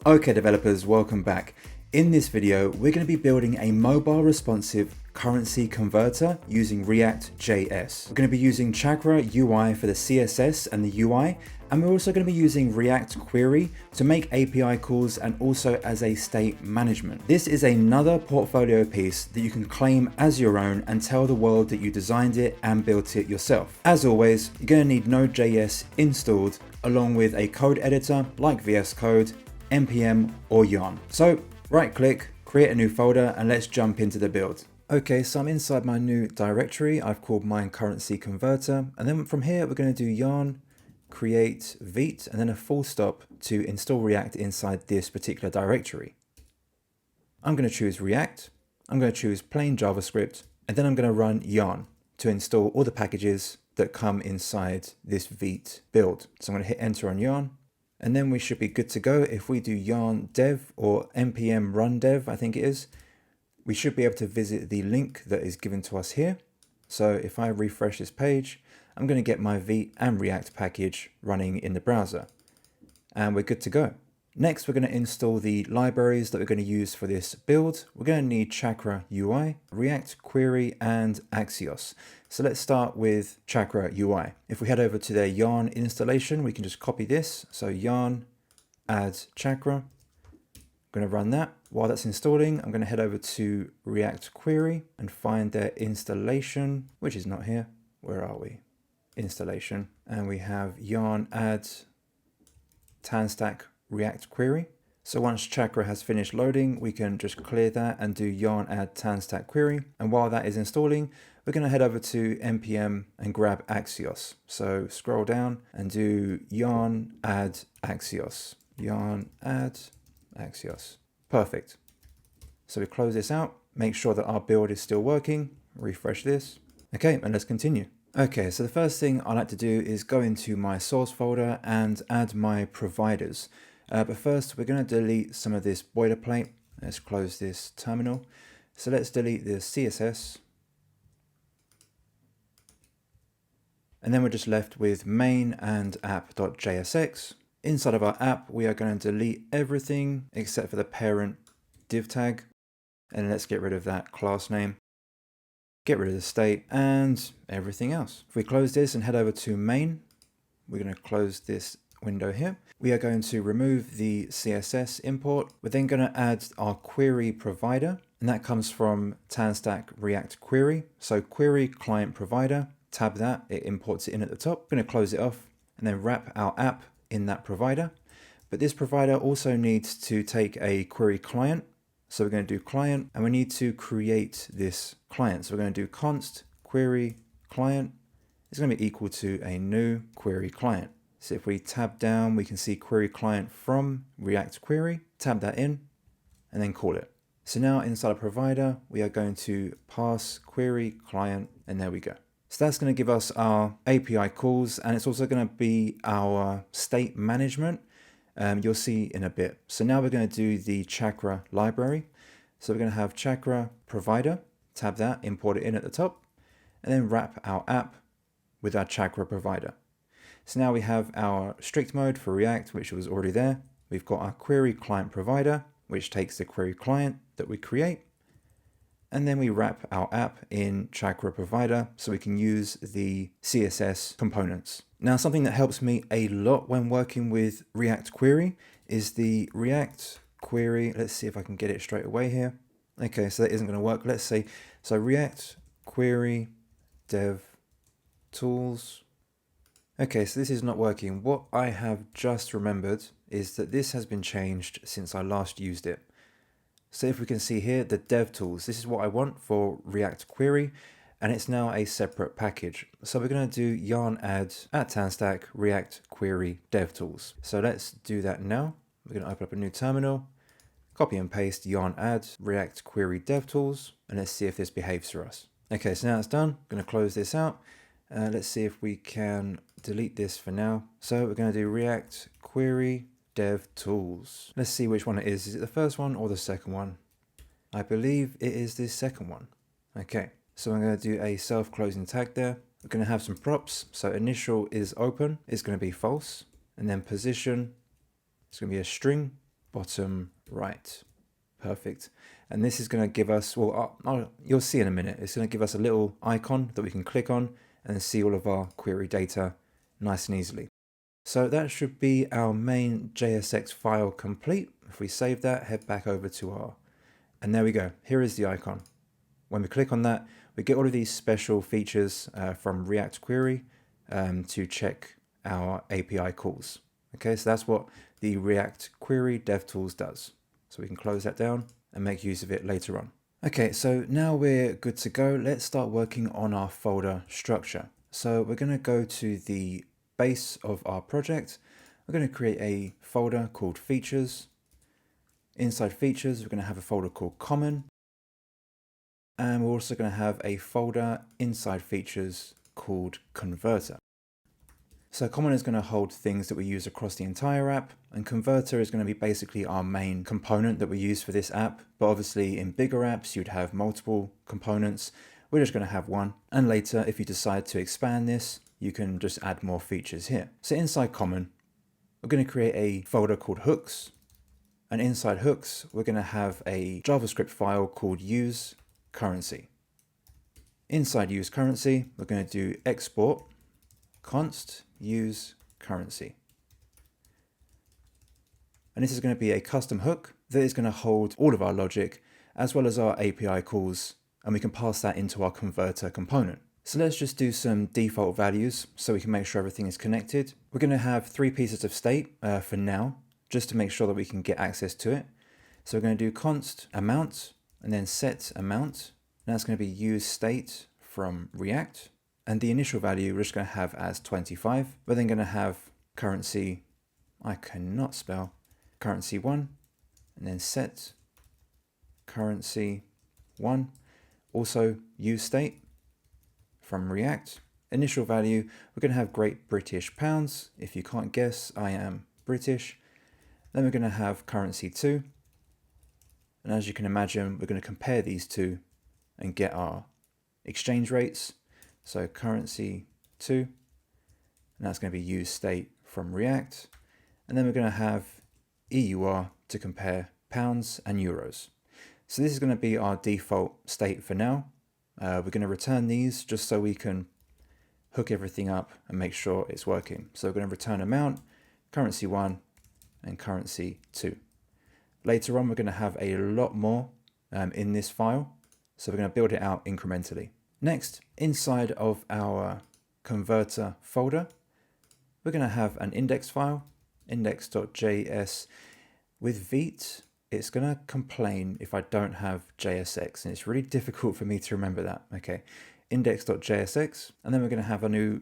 Okay developers, welcome back. In this video, we're going to be building a mobile responsive currency converter using React.js. We're going to be using Chakra UI for the CSS and the UI, and we're also going to be using React Query to make API calls and also as a state management. This is another portfolio piece that you can claim as your own and tell the world that you designed it and built it yourself. As always, you're going to need Node.js installed along with a code editor like VS Code, npm or yarn. So right click, create a new folder, and let's jump into the build. Okay, so I'm inside my new directory. I've called mine currency converter, and then from here we're going to do yarn create Vite and then a full stop to install React inside this particular directory. I'm going to choose React, I'm going to choose plain JavaScript, and then I'm going to run yarn to install all the packages that come inside this Vite build. So I'm going to hit enter on yarn. And then we should be good to go. If we do yarn dev or npm run dev, I think it is, we should be able to visit the link that is given to us here. So if I refresh this page, I'm going to get my Vite and React package running in the browser. And we're good to go. Next, we're going to install the libraries that we're going to use for this build. We're going to need Chakra UI, React Query, and Axios. So let's start with Chakra UI. If we head over to their yarn installation, we can just copy this. So yarn add Chakra. I'm going to run that. While that's installing, I'm going to head over to React Query and find their installation, which is not here. Where are we? Installation. And we have yarn add Tanstack React Query. So once Chakra has finished loading, we can just clear that and do yarn add Tanstack Query. And while that is installing, we're going to head over to npm and grab Axios. So scroll down and do yarn add Axios. Yarn add Axios. Perfect. So we close this out, make sure that our build is still working, refresh this. Okay, and let's continue. Okay, so the first thing I like to do is go into my source folder and add my providers. But first, we're going to delete some of this boilerplate. Let's close this terminal. So let's delete the CSS. And then we're just left with main and app.jsx. Inside of our app, we are going to delete everything except for the parent div tag. And let's get rid of that class name. Get rid of the state and everything else. If we close this and head over to main, we're going to close this window here. We are going to remove the CSS import. We're then going to add our query provider, and that comes from Tanstack React Query. So query client provider, tab that, it imports it in at the top. We're going to close it off and then wrap our app in that provider. But this provider also needs to take a query client. So we're going to do client, and we need to create this client. So we're going to do const query client. It's going to be equal to a new query client. So if we tab down, we can see query client from React Query, tab that in, and then call it. So now inside a provider, we are going to pass query client, and there we go. So that's going to give us our API calls, and it's also going to be our state management. You'll see in a bit. So now we're going to do the Chakra library. So we're going to have Chakra provider, tab that, import it in at the top, and then wrap our app with our Chakra provider. So now we have our strict mode for React, which was already there. We've got our query client provider, which takes the query client that we create. And then we wrap our app in Chakra provider so we can use the CSS components. Now, something that helps me a lot when working with React Query is the React Query. Let's see if I can get it straight away here. Okay, so that isn't going to work. Let's say, so React Query Dev Tools. Okay, so this is not working. What I have just remembered is that this has been changed since I last used it. So if we can see here, the dev tools, this is what I want for React Query, and it's now a separate package. So we're going to do yarn add at Tanstack React Query dev tools. So let's do that now. We're going to open up a new terminal, copy and paste yarn add React Query dev tools, and let's see if this behaves for us. Okay, so now it's done. I'm going to close this out. Let's see if we can delete this for now. So we're going to do React Query Dev Tools. Let's see which one it is. Is it the first one or the second one? I believe it is the second one. Okay, so I'm going to do a self-closing tag there. We're going to have some props. So initial is open. It's going to be false. And then position, it's going to be a string. bottom right. Perfect. And this is going to give us, well, you'll see in a minute, it's going to give us a little icon that we can click on and see all of our query data nice and easily. So that should be our main JSX file complete. If we save that, head back over to our, and there we go. Here is the icon. When we click on that, we get all of these special features from React Query to check our API calls. Okay, so that's what the React Query DevTools does. So we can close that down and make use of it later on. Okay, so now we're good to go. Let's start working on our folder structure. So we're going to go to the base of our project. We're going to create a folder called Features. Inside Features, we're going to have a folder called Common. And we're also going to have a folder inside Features called Converter. So Common is going to hold things that we use across the entire app, and Converter is going to be basically our main component that we use for this app. But obviously in bigger apps, you'd have multiple components. We're just going to have one. And later, if you decide to expand this, you can just add more features here. So inside Common, we're going to create a folder called Hooks. And inside Hooks, we're going to have a JavaScript file called use currency. Inside use currency, we're going to do export const use currency. And this is going to be a custom hook that is going to hold all of our logic as well as our API calls, and we can pass that into our converter component. So let's just do some default values so we can make sure everything is connected. We're going to have 3 pieces of state for now, just to make sure that we can get access to it. So we're going to do const amount and then set amount. And that's going to be use state from React. And the initial value we're just going to have as 25. We're then going to have currency, I cannot spell, currency 1, and then set currency 1. Also use state from React. Initial value, we're going to have Great British Pounds. If you can't guess, I am British. Then we're going to have currency 2. And as you can imagine, we're going to compare these two and get our exchange rates. So currency 2, and that's going to be use state from React. And then we're going to have EUR to compare pounds and euros. So this is going to be our default state for now. We're going to return these just so we can hook everything up and make sure it's working. So we're going to return amount, currency 1, and currency 2. Later on, we're going to have a lot more in this file. So we're going to build it out incrementally. Next, inside of our converter folder, we're going to have an index file, index.js. With Vite, it's going to complain if I don't have JSX, and it's really difficult for me to remember that. Okay, index.jsx, and then we're going to have a new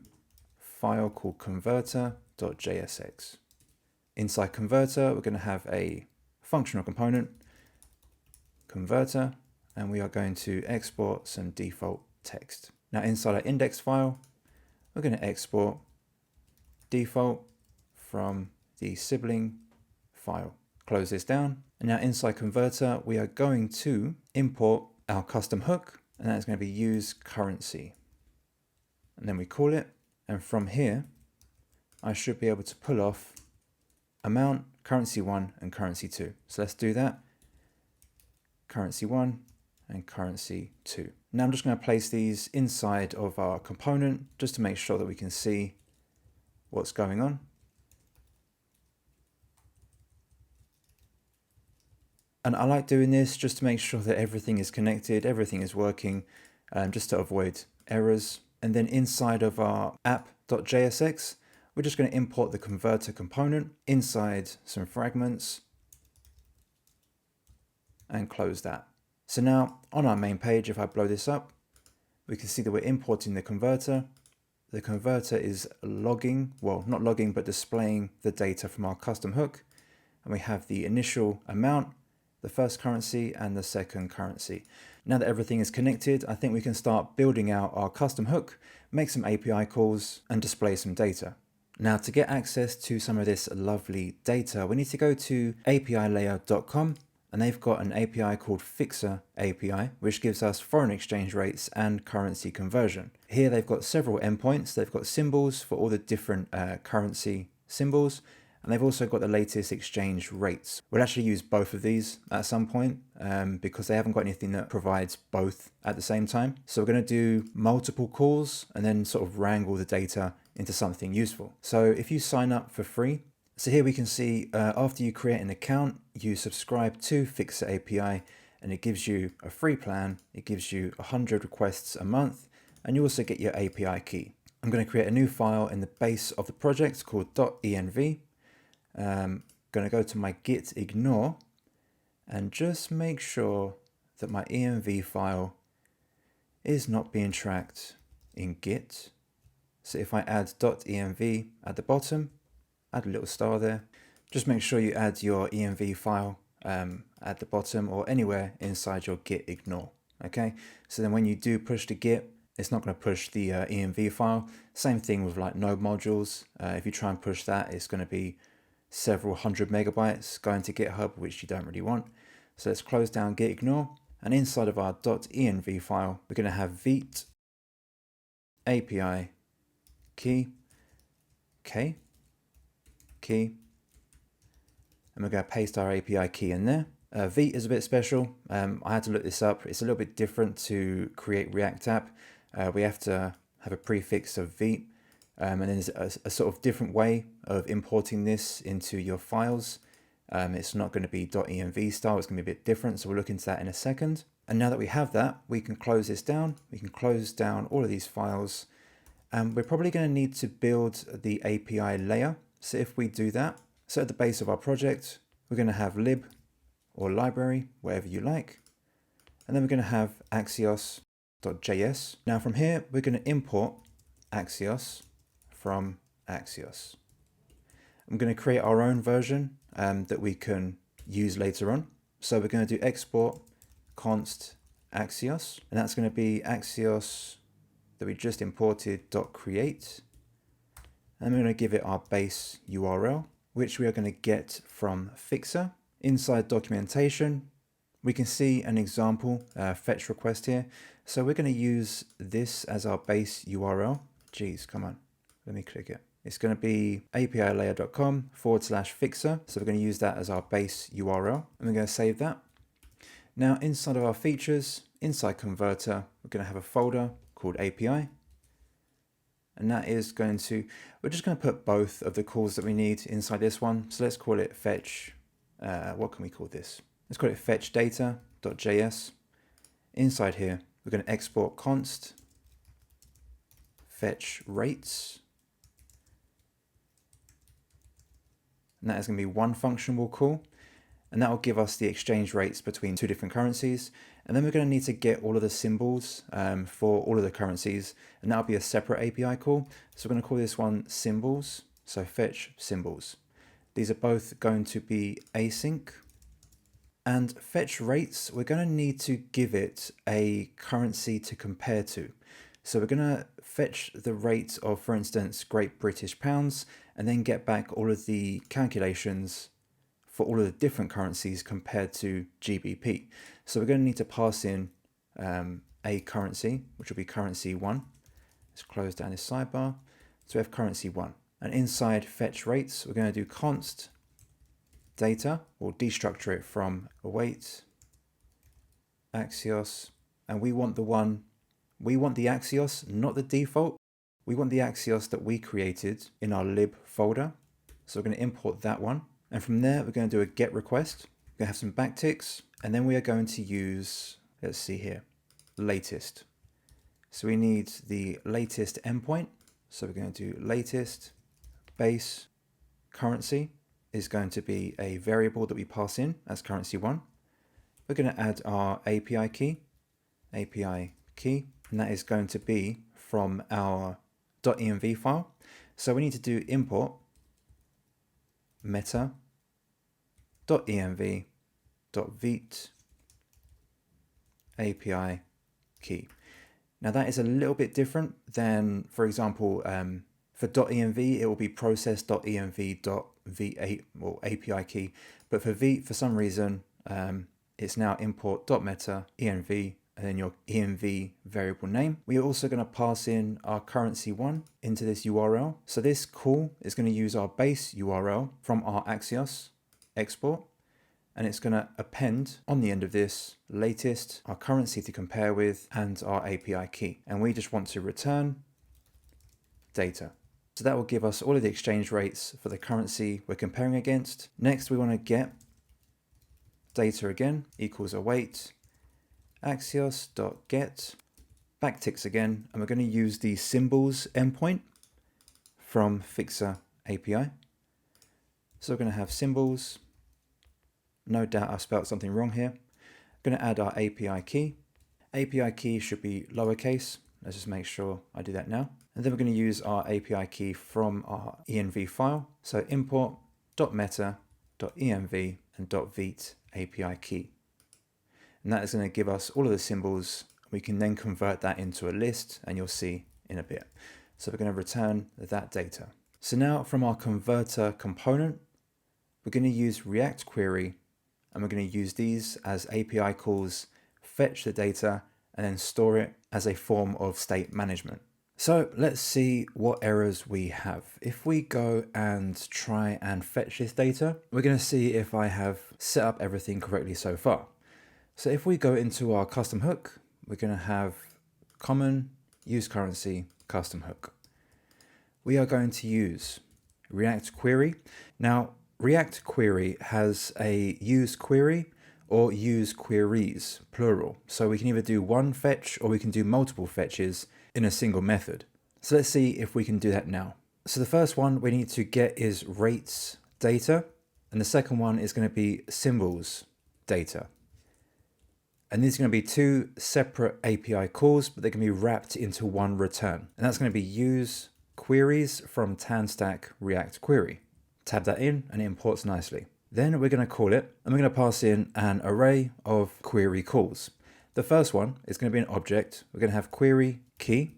file called converter.jsx. Inside converter, we're going to have a functional component, converter, and we are going to export some default text. Now inside our index file, we're going to export default from the sibling file. Close this down. And now inside converter, we are going to import our custom hook, and that's going to be use currency. And then we call it. And from here, I should be able to pull off amount, currency 1, and currency 2. So let's do that. Currency 1 and currency 2. Now I'm just going to place these inside of our component just to make sure that we can see what's going on. And I like doing this just to make sure that everything is connected, everything is working, just to avoid errors. And then inside of our app.jsx, we're just going to import the converter component inside some fragments and close that. So now on our main page, if I blow this up, we can see that we're importing the converter. The converter is logging, well, not logging, but displaying the data from our custom hook. And we have the initial amount, the first currency, and the second currency. Now that everything is connected, I think we can start building out our custom hook, make some API calls, and display some data. Now to get access to some of this lovely data, we need to go to apilayer.com, and they've got an API called Fixer API, which gives us foreign exchange rates and currency conversion. Here they've got several endpoints. They've got symbols for all the different currency symbols, And they've also got the latest exchange rates. We'll actually use both of these at some point because they haven't got anything that provides both at the same time. So we're going to do multiple calls and then sort of wrangle the data into something useful. So if you sign up for free, so here we can see after you create an account, you subscribe to Fixer API, and it gives you a free plan. It gives you 100 requests a month, and you also get your API key. I'm going to create a new file in the base of the project called .env. I'm going to go to my git ignore and just make sure that my env file is not being tracked in git. So if I add .env at the bottom, add a little star there. Just make sure you add your env file at the bottom or anywhere inside your git ignore. Okay, so then when you do push the git, it's not going to push the env file. Same thing with like node modules. If you try and push that, it's going to be several hundred megabytes going to GitHub, which you don't really want. So let's close down git ignore, and inside of our .env file, we're going to have Vite API key, and we're going to paste our API key in there. Vite is a bit special. I had to look this up. It's a little bit different to create React app. We have to have a prefix of Vite, and then there's a sort of different way of importing this into your files. It's not going to be .env style. It's going to be a bit different. So we'll look into that in a second. And now that we have that, we can close this down. We can close down all of these files. And we're probably going to need to build the API layer. So if we do that, so at the base of our project, we're going to have lib or library, whatever you like. And then we're going to have Axios.js. Now from here, we're going to import Axios from Axios. I'm going to create our own version that we can use later on. So we're going to do export const Axios, and that's going to be Axios that we just imported .create. And we're going to give it our base URL, which we are going to get from Fixer. Inside documentation, we can see an example fetch request here. So we're going to use this as our base URL. Geez, come on, let me click it. It's going to be apilayer.com/fixer. So we're going to use that as our base URL, and we're going to save that. Now inside of our features, inside converter, we're going to have a folder called API. And that is going to, we're just going to put both of the calls that we need inside this one. So let's call it fetch, what can we call this? Let's call it fetch data.js. Inside here, we're going to export const fetch rates. And that is going to be one function we'll call. And that will give us the exchange rates between two different currencies. And then we're going to need to get all of the symbols for all of the currencies. And that'll be a separate API call. So we're going to call this one symbols. So fetch symbols. These are both going to be async. And fetch rates, we're going to need to give it a currency to compare to. So we're going to fetch the rate of, for instance, Great British Pounds, and then get back all of the calculations for all of the different currencies compared to GBP. So we're going to need to pass in a currency, which will be currency 1. Let's close down this sidebar. So we have currency 1. And inside fetch rates, we're going to do const data. We'll destructure it from await Axios. And we want the Axios, not the default. We want the Axios that we created in our lib folder. So we're going to import that one. And from there, we're going to do a get request. We're going to have some backticks, and then we are going to use, let's see here, latest. So we need the latest endpoint. So we're going to do latest base currency is going to be a variable that we pass in as currency 1. We're going to add our API key, and that is going to be from our .env file. So we need to do import meta.env.vite API key. Now that is a little bit different than, for example, for .env, it will be process.env.v8 or API key. But for Vite, for some reason, it's now import.meta.env and then your env variable name. We are also going to pass in our currency1 into this URL. So this call is going to use our base URL from our Axios export, and it's going to append on the end of this latest, our currency to compare with, and our API key. And we just want to return data. So that will give us all of the exchange rates for the currency we're comparing against. Next, we want to get data again equals await axios.get backticks again, and we're going to use the symbols endpoint from Fixer API. So we're going to have symbols. No doubt I spelled something wrong here. I'm going to add our API key. API key should be lowercase. Let's just make sure I do that now. And then we're going to use our API key from our env file. So import.meta.env and .vite API key. And that is going to give us all of the symbols. We can then convert that into a list, and you'll see in a bit. So we're going to return that data. So now from our converter component, we're going to use React query, and we're going to use these as API calls, fetch the data, and then store it as a form of state management. So let's see what errors we have. If we go and try and fetch this data, we're going to see if I have set up everything correctly so far. So if we go into our custom hook, we're going to have common use currency custom hook. We are going to use React query. Now, React query has a use query or use queries, plural. So we can either do one fetch or we can do multiple fetches in a single method. So let's see if we can do that now. So the first one we need to get is rates data, and the second one is going to be symbols data. And these are going to be two separate API calls, but they can be wrapped into one return. And that's going to be use queries from TanStack React query. Tab that in and it imports nicely. Then we're going to call it, and we're going to pass in an array of query calls. The first one is going to be an object. We're going to have query key,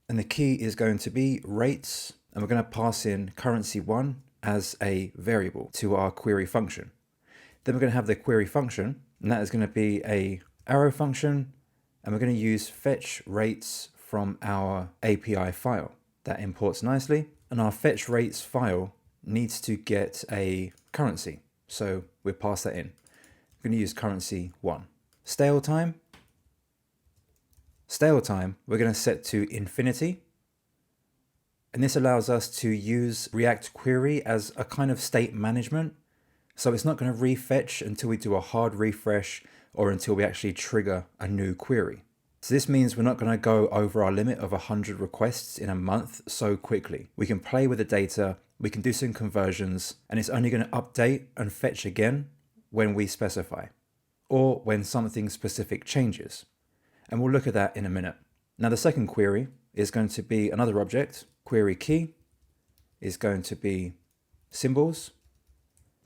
and the key is going to be rates, and we're going to pass in currency1 as a variable to our query function. Then we're going to have the query function, and that is going to be a arrow function, and we're going to use fetch rates from our API file. That imports nicely, and our fetch rates file needs to get a currency, so we'll pass that in. We're going to use currency1. Stale time we're going to set to infinity, and this allows us to use React query as a kind of state management. So it's not going to refetch until we do a hard refresh or until we actually trigger a new query. So this means we're not going to go over our limit of 100 requests in a month so quickly. We can play with the data, we can do some conversions, and it's only going to update and fetch again when we specify, or when something specific changes. And we'll look at that in a minute. Now the second query is going to be another object. Query key is going to be symbols.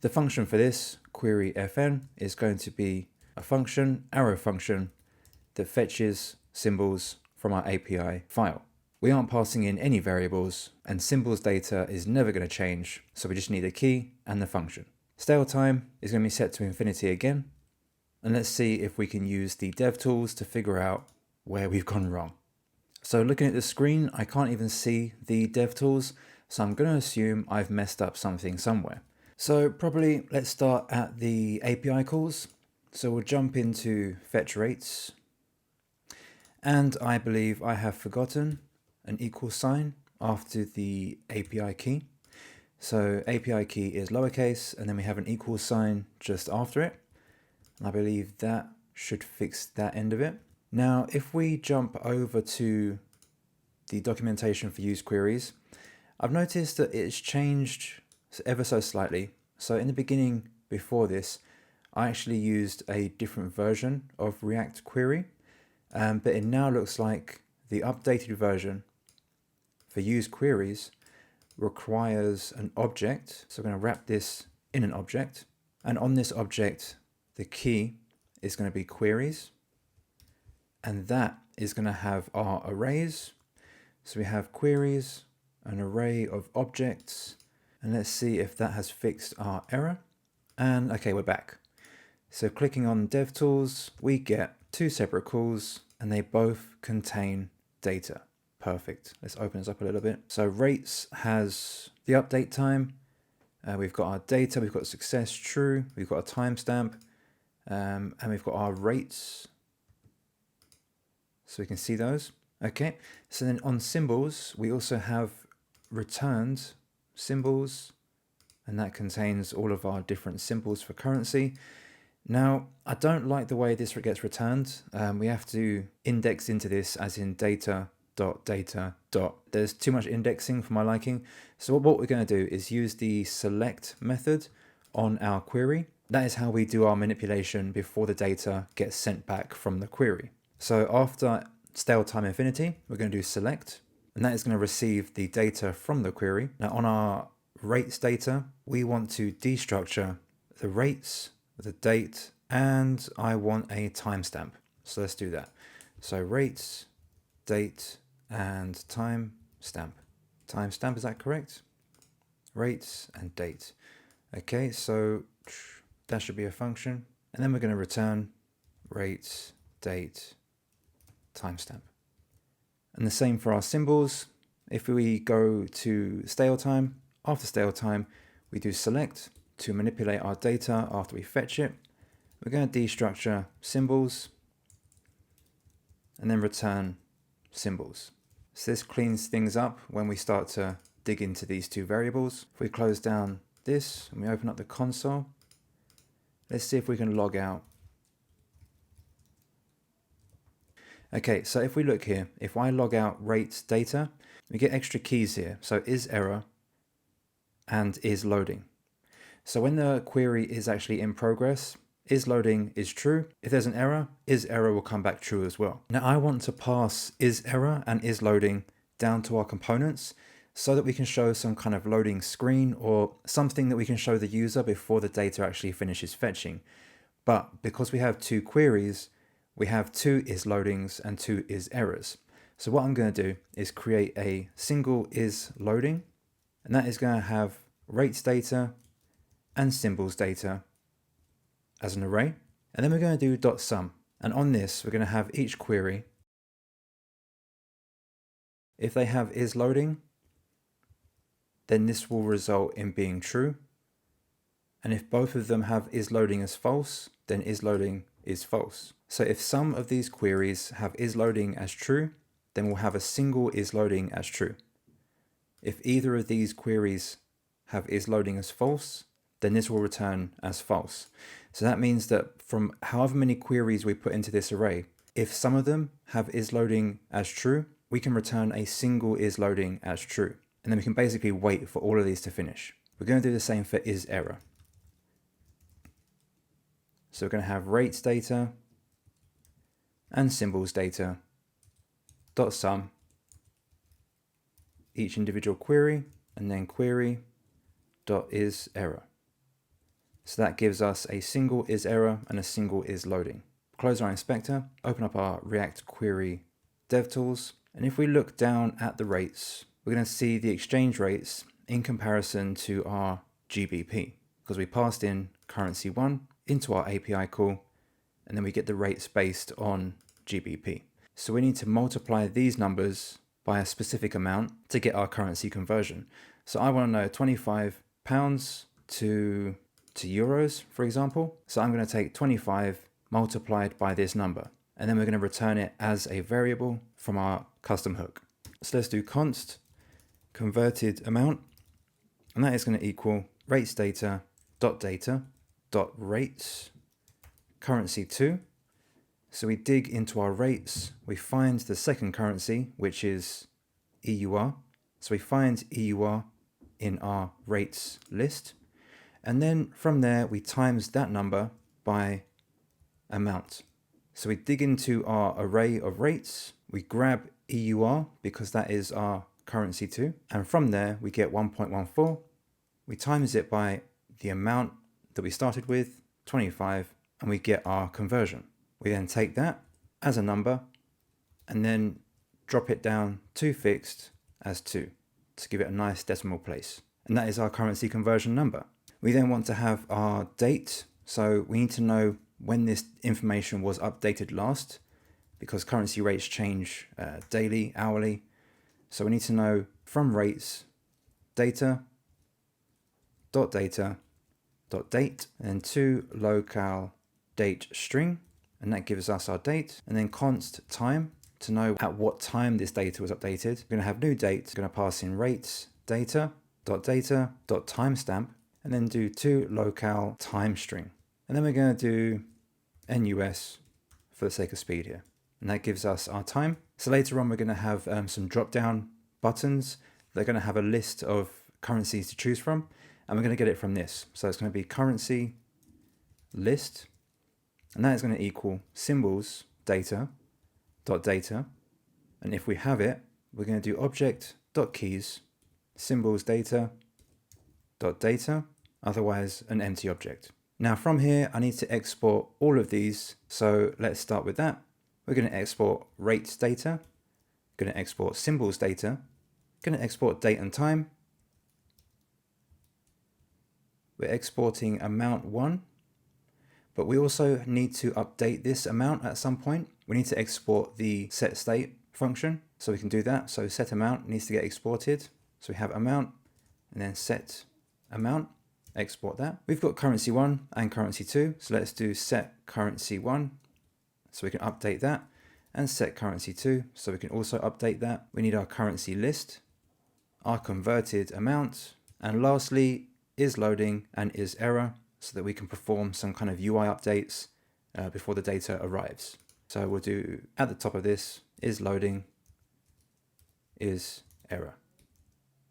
The function for this, query fn, is going to be a function, arrow function, that fetches symbols from our API file. We aren't passing in any variables, and symbols data is never going to change, so we just need a key and the function. Stale time is going to be set to infinity again, and let's see if we can use the dev tools to figure out where we've gone wrong. So looking at the screen, I can't even see the dev tools, so I'm going to assume I've messed up something somewhere. So probably let's start at the API calls. So we'll jump into fetch rates. And I believe I have forgotten an equal sign after the API key. So API key is lowercase, and then we have an equal sign just after it. And I believe that should fix that end of it. Now, if we jump over to the documentation for use queries, I've noticed that it's changed ever so slightly. So in the beginning, before this, I actually used a different version of React query, but it now looks like the updated version for use queries requires an object. So I'm going to wrap this in an object, and on this object, the key is going to be queries, and that is going to have our arrays. So we have queries, an array of objects, and let's see if that has fixed our error. And okay, we're back. So clicking on DevTools, we get two separate calls and they both contain data. Perfect. Let's open this up a little bit. So rates has the update time. We've got our data, we've got success true, we've got a timestamp, and we've got our rates. So we can see those. Okay. So then on symbols, we also have returned symbols, and that contains all of our different symbols for currency. Now, I don't like the way this gets returned. We have to index into this as in data. There's too much indexing for my liking. So what we're going to do is use the select method on our query. That is how we do our manipulation before the data gets sent back from the query. So after stale time infinity, we're going to do select, and that is going to receive the data from the query. Now on our rates data, we want to destructure the rates, the date, and I want a timestamp. So let's do that. So rates, date, and timestamp. Timestamp, is that correct? Rates and date. Okay, so that should be a function. And then we're going to return rates, date, timestamp. And the same for our symbols. If we go to stale time, after stale time, we do select to manipulate our data after we fetch it. We're going to destructure symbols and then return symbols. So this cleans things up when we start to dig into these two variables. If we close down this and we open up the console, let's see if we can log out. Okay, so if we look here, if I log out rates data, we get extra keys here. So is error and is loading. So when the query is actually in progress, is loading is true. If there's an error, is error will come back true as well. Now I want to pass is error and is loading down to our components so that we can show some kind of loading screen or something that we can show the user before the data actually finishes fetching. But because we have two queries, we have two is loadings and two is errors. So what I'm going to do is create a single is loading, and that is going to have rates data and symbols data as an array. And then we're going to do .sum. And on this, we're going to have each query. If they have is loading, then this will result in being true. And if both of them have is loading as false, then is loading is false. So if some of these queries have is loading as true, then we'll have a single is loading as true. If either of these queries have is loading as false, then this will return as false. So that means that from however many queries we put into this array, if some of them have is loading as true, we can return a single is loading as true. And then we can basically wait for all of these to finish. We're going to do the same for is error. So we're going to have rates data and symbols data .sum each individual query, and then query .is error. So that gives us a single is error and a single is loading. Close our inspector, open up our React query DevTools, and if we look down at the rates, we're going to see the exchange rates in comparison to our GBP, because we passed in currency 1 into our API call, and then we get the rates based on GBP. So we need to multiply these numbers by a specific amount to get our currency conversion. So I want to know 25 pounds to euros, for example. So I'm going to take 25 multiplied by this number, and then we're going to return it as a variable from our custom hook. So let's do const converted amount, and that is going to equal rates data dot rates currency 2. So we dig into our rates, we find the second currency, which is EUR. So we find EUR in our rates list. And then from there, we times that number by amount. So we dig into our array of rates, we grab EUR because that is our currency 2. And from there, we get 1.14. We times it by the amount that we started with, 25, and we get our conversion. We then take that as a number and then drop it down to fixed as 2 to give it a nice decimal place. And that is our currency conversion number. We then want to have our date So we need to know when this information was updated last, because currency rates change daily, hourly. So we need to know from rates, data, dot date, and to locale date string, and that gives us our date, and then const time to know at what time this data was updated. We're going to have new date, we're going to pass in rates, dot timestamp, and then do to locale time string. And then we're going to do NUS for the sake of speed here. And that gives us our time. So later on, we're going to have some drop down buttons. They're going to have a list of currencies to choose from. And we're going to get it from this. So it's going to be currency list. And that is going to equal symbols data. And if we have it, we're going to do object.keys symbols data, otherwise an empty object. Now from here, I need to export all of these. So let's start with that. We're going to export rates data, going to export symbols data, going to export date and time. We're exporting amount 1, but we also need to update this amount at some point. We need to export the set state function, so we can do that. So set amount needs to get exported. So we have amount and then set amount, export that. We've got currency 1 and currency 2. So let's do set currency 1. So we can update that, and set currency 2. So we can also update that. We need our currency list, our converted amount, and lastly is loading and is error, so that we can perform some kind of UI updates before the data arrives. So we'll do at the top of this is loading, is error.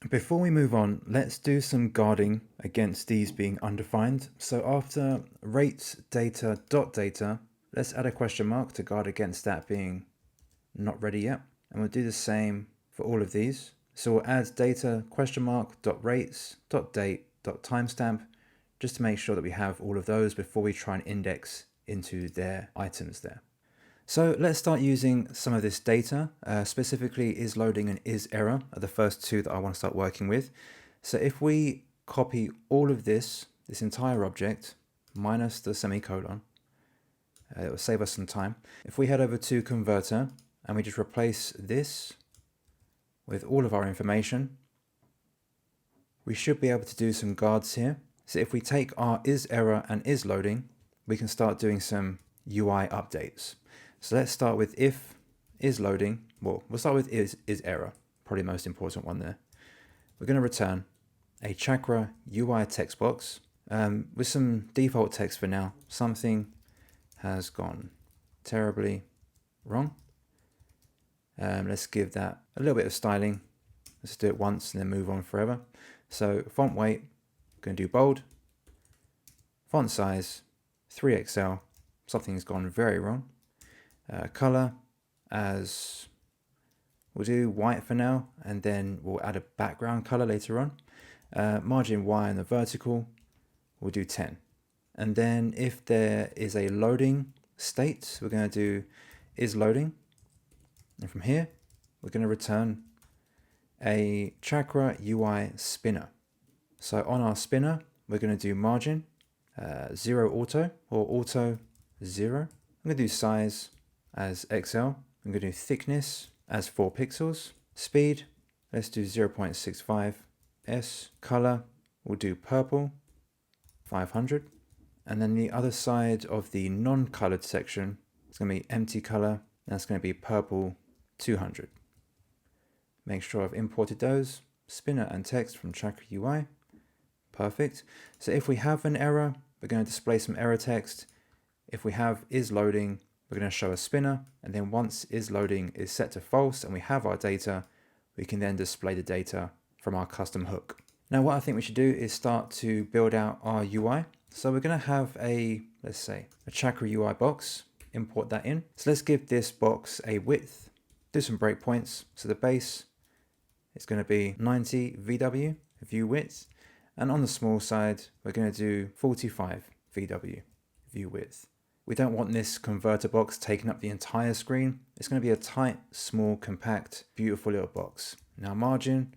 Before we move on, let's do some guarding against these being undefined. So after rates data dot data, let's add a question mark to guard against that being not ready yet. And we'll do the same for all of these. So we'll add data question mark dot rates dot date dot timestamp, just to make sure that we have all of those before we try and index into their items there. So let's start using some of this data, specifically is loading and is error are the first two that I want to start working with. So if we copy all of this entire object minus the semicolon, it will save us some time. If we head over to converter and we just replace this with all of our information, we should be able to do some guards here. So if we take our is error and is loading, we can start doing some UI updates. So let's start with if is loading. Well, we'll start with is error, probably the most important one there. We're going to return a chakra UI text box with some default text for now. Something has gone terribly wrong. Let's give that a little bit of styling. Let's do it once and then move on forever. So font weight, going to do bold. Font size, 3XL. Something's gone very wrong. Color as, we'll do white for now, and then we'll add a background color later on. Margin Y and the vertical, we'll do 10. And then if there is a loading state, we're going to do is loading. And from here, we're going to return a chakra UI spinner. So on our spinner, we're going to do margin 0 auto or auto 0. I'm going to do size as XL. I'm going to do thickness as 4 pixels. Speed, let's do 0.65 S. Color, we'll do purple 500. And then the other side of the non-colored section, it's going to be empty color. That's going to be purple 200. Make sure I've imported those. Spinner and text from Chakra UI. Perfect. So if we have an error, we're going to display some error text. If we have is loading, we're going to show a spinner. And then once is loading is set to false and we have our data, we can then display the data from our custom hook. Now what I think we should do is start to build out our UI. So we're going to have a, let's say, a Chakra UI box. Import that in. So let's give this box a width. Do some breakpoints. So the base is going to be 90 VW, view width. And on the small side, we're going to do 45 VW, view width. We don't want this converter box taking up the entire screen. It's going to be a tight, small, compact, beautiful little box. Now margin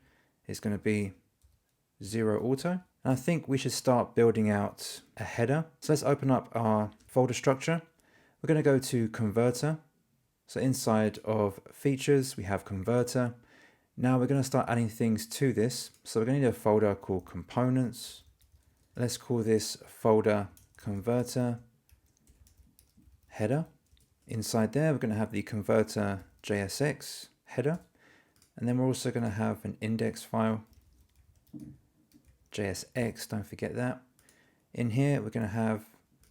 is going to be 0 auto. And I think we should start building out a header. So let's open up our folder structure. We're going to go to converter. So inside of features, we have converter. Now we're going to start adding things to this. So we're going to need a folder called components. Let's call this folder converter header. Inside there, we're going to have the converter.jsx header. And then we're also going to have an index file, JSX, don't forget that. In here, we're going to have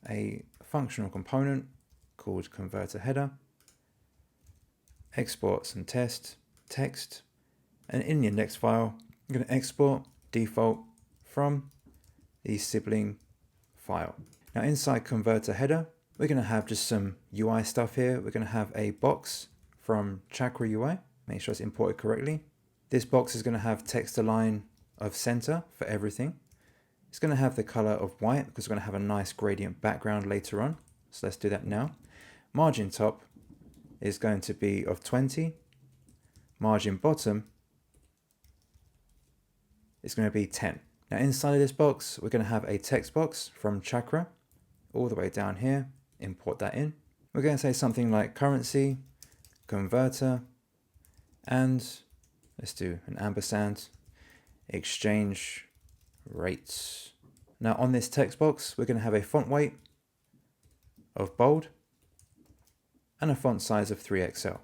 a functional component called converter header, export some text, and in the index file, I'm going to export default from the sibling file. Now inside converter header, we're going to have just some UI stuff here. We're going to have a box from Chakra UI. Make sure it's imported correctly. This box is going to have text align of center for everything. It's going to have the color of white because we're going to have a nice gradient background later on. So let's do that now. Margin top is going to be of 20. Margin bottom is going to be 10. Now inside of this box, we're going to have a text box from Chakra all the way down here. Import that in. We're going to say something like currency, converter, and let's do an ampersand, exchange rates. Now on this text box, we're going to have a font weight of bold and a font size of 3XL.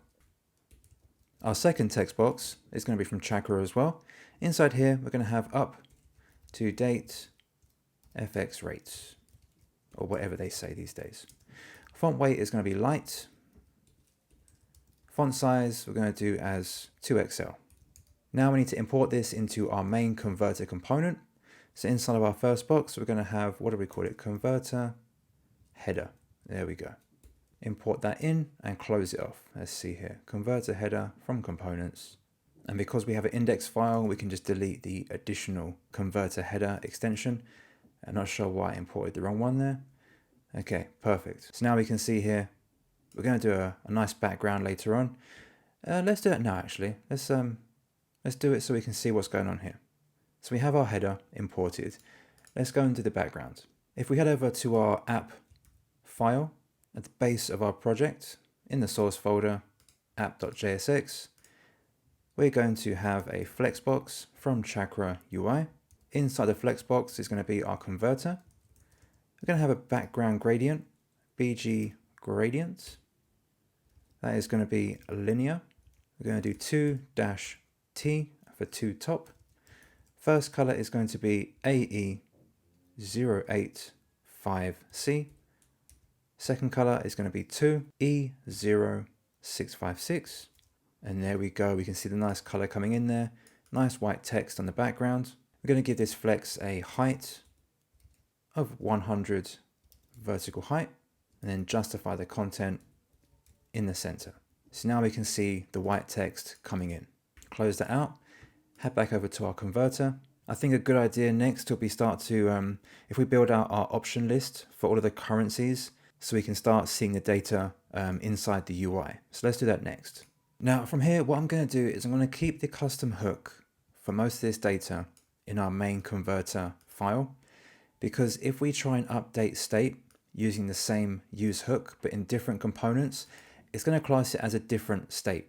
Our second text box is going to be from Chakra as well. Inside here, we're going to have up to date FX rates, or whatever they say these days. Font weight is going to be light. Font size we're going to do as 2XL. Now we need to import this into our main converter component. So inside of our first box, we're going to have, what do we call it? Converter header. There we go. Import that in and close it off. Let's see here. Converter header from components. And because we have an index file, we can just delete the additional converter header extension. I'm not sure why I imported the wrong one there. Okay, perfect. So now we can see here, we're going to do a nice background later on. Let's do it now, actually. Let's do it so we can see what's going on here. So we have our header imported. Let's go into the background. If we head over to our app file at the base of our project, in the source folder, app.jsx, we're going to have a flexbox from Chakra UI. Inside the flexbox is going to be our converter. We're going to have a background gradient, BG gradient. That is going to be linear. We're going to do 2-T for 2 top. First color is going to be AE085C. Second color is going to be 2E0656. And there we go. We can see the nice color coming in there. Nice white text on the background. We're going to give this flex a height of 100 vertical height, and then justify the content in the center. So now we can see the white text coming in. Close that out, head back over to our converter. I think a good idea next will be start to, if we build out our option list for all of the currencies, so we can start seeing the data inside the UI. So let's do that next. Now from here, what I'm going to do is I'm going to keep the custom hook for most of this data in our main converter file, because if we try and update state using the same use hook but in different components, it's going to class it as a different state.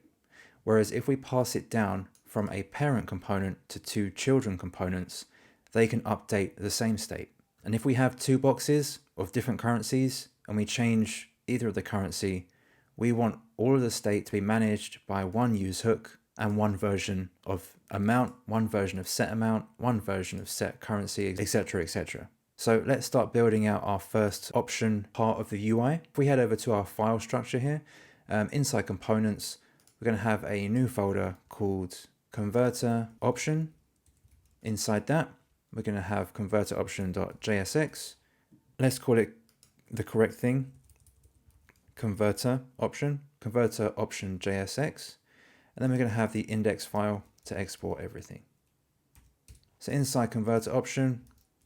Whereas if we pass it down from a parent component to 2 children components, they can update the same state. And if we have 2 boxes of different currencies and we change either of the currency, we want all of the state to be managed by one use hook and one version of amount, one version of set amount, one version of set currency, etc., etc. So let's start building out our first option part of the UI. If we head over to our file structure here, inside components, we're going to have a new folder called converter option. Inside that, we're going to have converter option.jsx. Let's call it the correct thing, converter option JSX. And then we're going to have the index file to export everything. So inside converter option,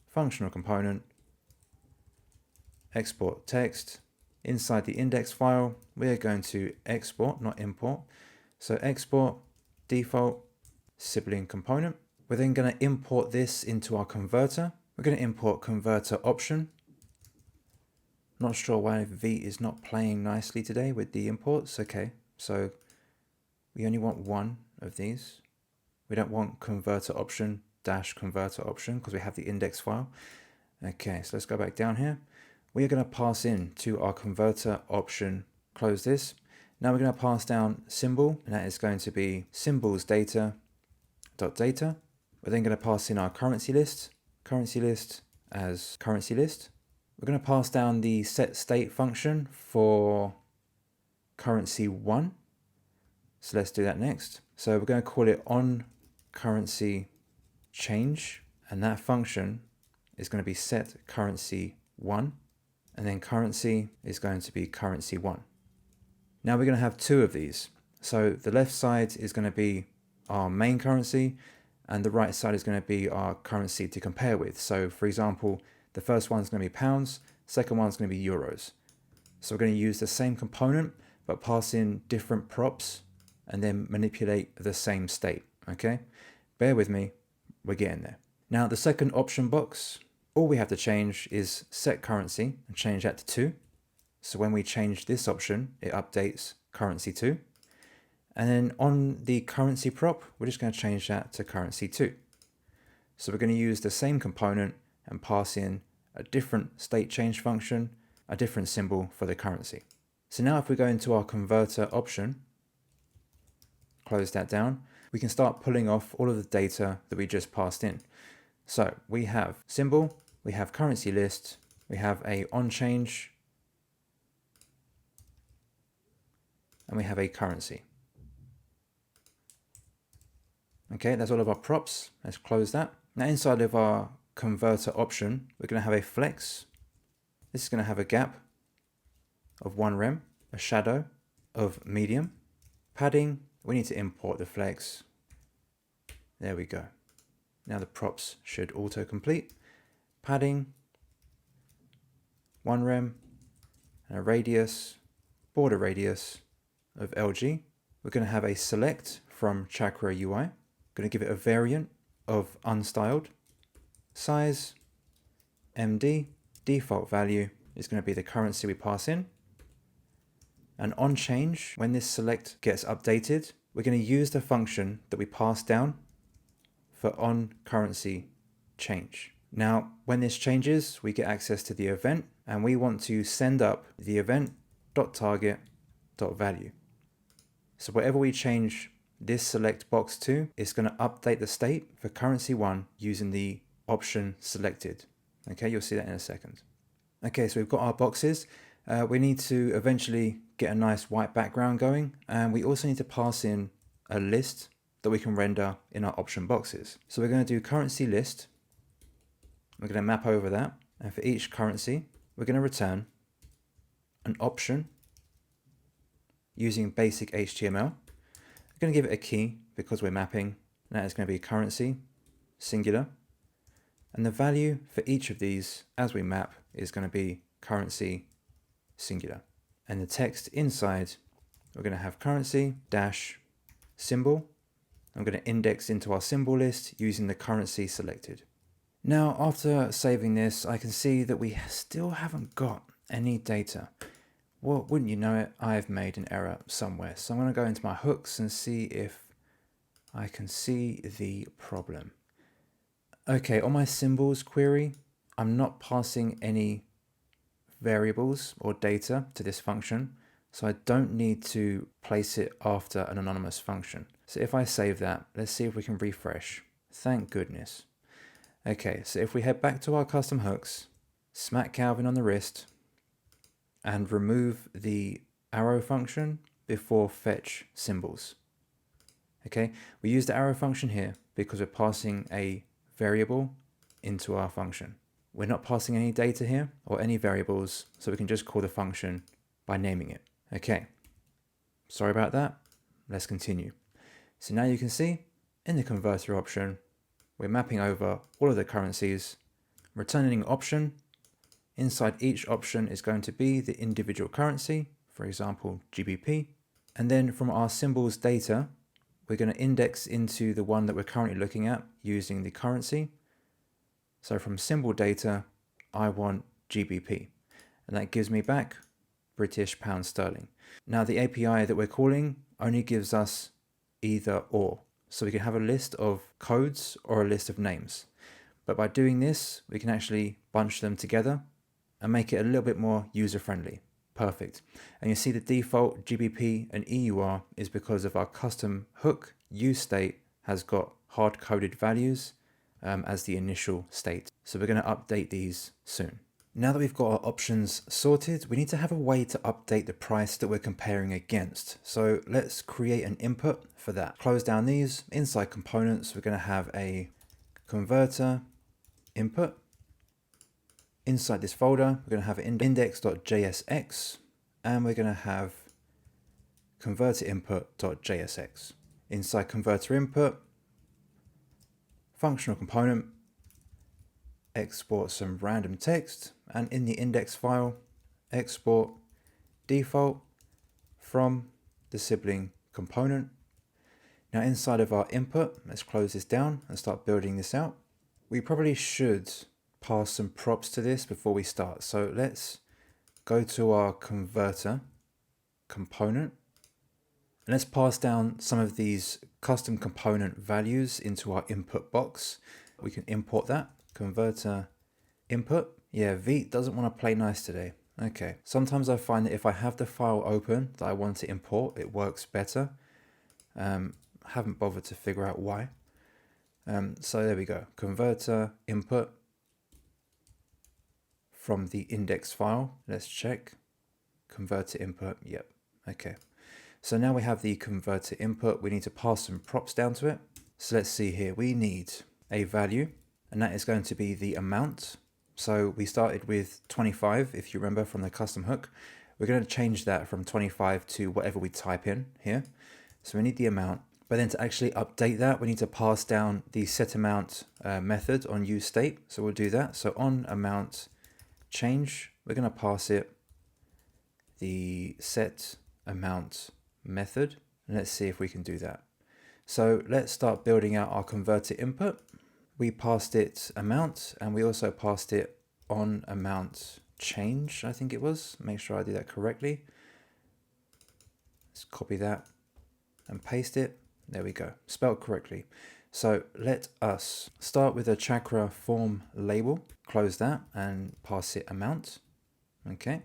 functional component, export text. Inside the index file, we're going to export, not import. So export default sibling component. We're then going to import this into our converter. We're going to import converter option. Not sure why Vite is not playing nicely today with the imports. Okay, so we only want one of these. We don't want converter option dash converter option because we have the index file. Okay, so let's go back down here. We are going to pass in to our converter option, close this. Now we're going to pass down symbol, and that is going to be symbols data dot data. We're then going to pass in our currency list as currency list. We're going to pass down the set state function for currency 1. So let's do that next. So we're going to call it on currency change, and that function is going to be set currency 1, and then currency is going to be currency 1. Now we're going to have two of these. So the left side is going to be our main currency, and the right side is going to be our currency to compare with. So for example, the first one's going to be pounds, second one's going to be euros. So we're going to use the same component, but pass in different props and then manipulate the same state. Okay, bear with me, we're getting there. Now the second option box, all we have to change is set currency and change that to 2. So when we change this option, it updates currency 2. And then on the currency prop, we're just going to change that to currency 2. So we're going to use the same component and pass in a different state change function, a different symbol for the currency. So now if we go into our converter option, close that down, we can start pulling off all of the data that we just passed in. So we have symbol, we have currency list, we have a on change, and we have a currency. Okay, that's all of our props. Let's close that. Now inside of our converter option, we're going to have a flex. This is going to have a gap of 1 rem, a shadow of medium, padding. We need to import the flex. There we go. Now the props should auto-complete. Padding, 1 rem, and a radius, border radius of LG. We're going to have a select from Chakra UI. Going to give it a variant of unstyled. Size, MD, default value is going to be the currency we pass in. And on change, when this select gets updated, we're going to use the function that we passed down for on currency change. Now, when this changes, we get access to the event, and we want to send up the event.target.value. So whatever we change this select box to, is going to update the state for currency 1 using the option selected. Okay, you'll see that in a second. Okay, so we've got our boxes. We need to eventually get a nice white background going, and we also need to pass in a list that we can render in our option boxes. So we're going to do currency list. We're going to map over that, and for each currency, we're going to return an option using basic HTML. We're going to give it a key because we're mapping, and that is going to be currency, singular. And the value for each of these as we map is going to be currency, singular. And the text inside, we're going to have currency dash symbol. I'm going to index into our symbol list using the currency selected. Now, after saving this, I can see that we still haven't got any data. Well, wouldn't you know it, I've made an error somewhere. So I'm going to go into my hooks and see if I can see the problem. Okay, on my symbols query, I'm not passing any variables or data to this function, so I don't need to place it after an anonymous function. So if I save that, let's see if we can refresh. Thank goodness. Okay, so if we head back to our custom hooks, smack Calvin on the wrist, and remove the arrow function before fetch symbols. Okay, we use the arrow function here because we're passing a variable into our function. We're not passing any data here or any variables, so we can just call the function by naming it. Okay, sorry about that. Let's continue. So now you can see in the converter option, we're mapping over all of the currencies, returning an option. Inside each option is going to be the individual currency, for example, GBP. And then from our symbols data, we're going to index into the one that we're currently looking at using the currency. So from symbol data, I want GBP, and that gives me back British pound sterling. Now the API that we're calling only gives us either or. So we can have a list of codes or a list of names. But by doing this, we can actually bunch them together and make it a little bit more user-friendly. Perfect. And you see the default GBP and EUR is because of our custom hook useState has got hard-coded values as the initial state. So we're going to update these soon. Now that we've got our options sorted, we need to have a way to update the price that we're comparing against. So let's create an input for that. Close down these. Inside components, we're going to have a converter input. Inside this folder, we're going to have index.jsx, and we're going to have converter input.jsx. Inside converter input, functional component, export some random text, and in the index file, export default from the sibling component. Now inside of our input, let's close this down and start building this out. We probably should pass some props to this before we start. So let's go to our converter component. And let's pass down some of these custom component values into our input box. We can import that. Converter input. Yeah, Vite doesn't want to play nice today. Okay. Sometimes I find that if I have the file open that I want to import, it works better. Haven't bothered to figure out why. So there we go. Converter input from the index file. Let's check. Converter input. Yep. Okay. So now we have the converter input. We need to pass some props down to it. So let's see here. We need a value, and that is going to be the amount. So we started with 25, if you remember from the custom hook. We're going to change that from 25 to whatever we type in here. So we need the amount. But then to actually update that, we need to pass down the setAmount method on useState. So we'll do that. So on amount change, we're going to pass it the setAmount method. And let's see if we can do that. So let's start building out our converter input. We passed it amount, and we also passed it on amount change, I think it was. Make sure I do that correctly. Let's copy that and paste it. There we go, spelled correctly. So let us start with a chakra form label, close that and pass it amount. Okay,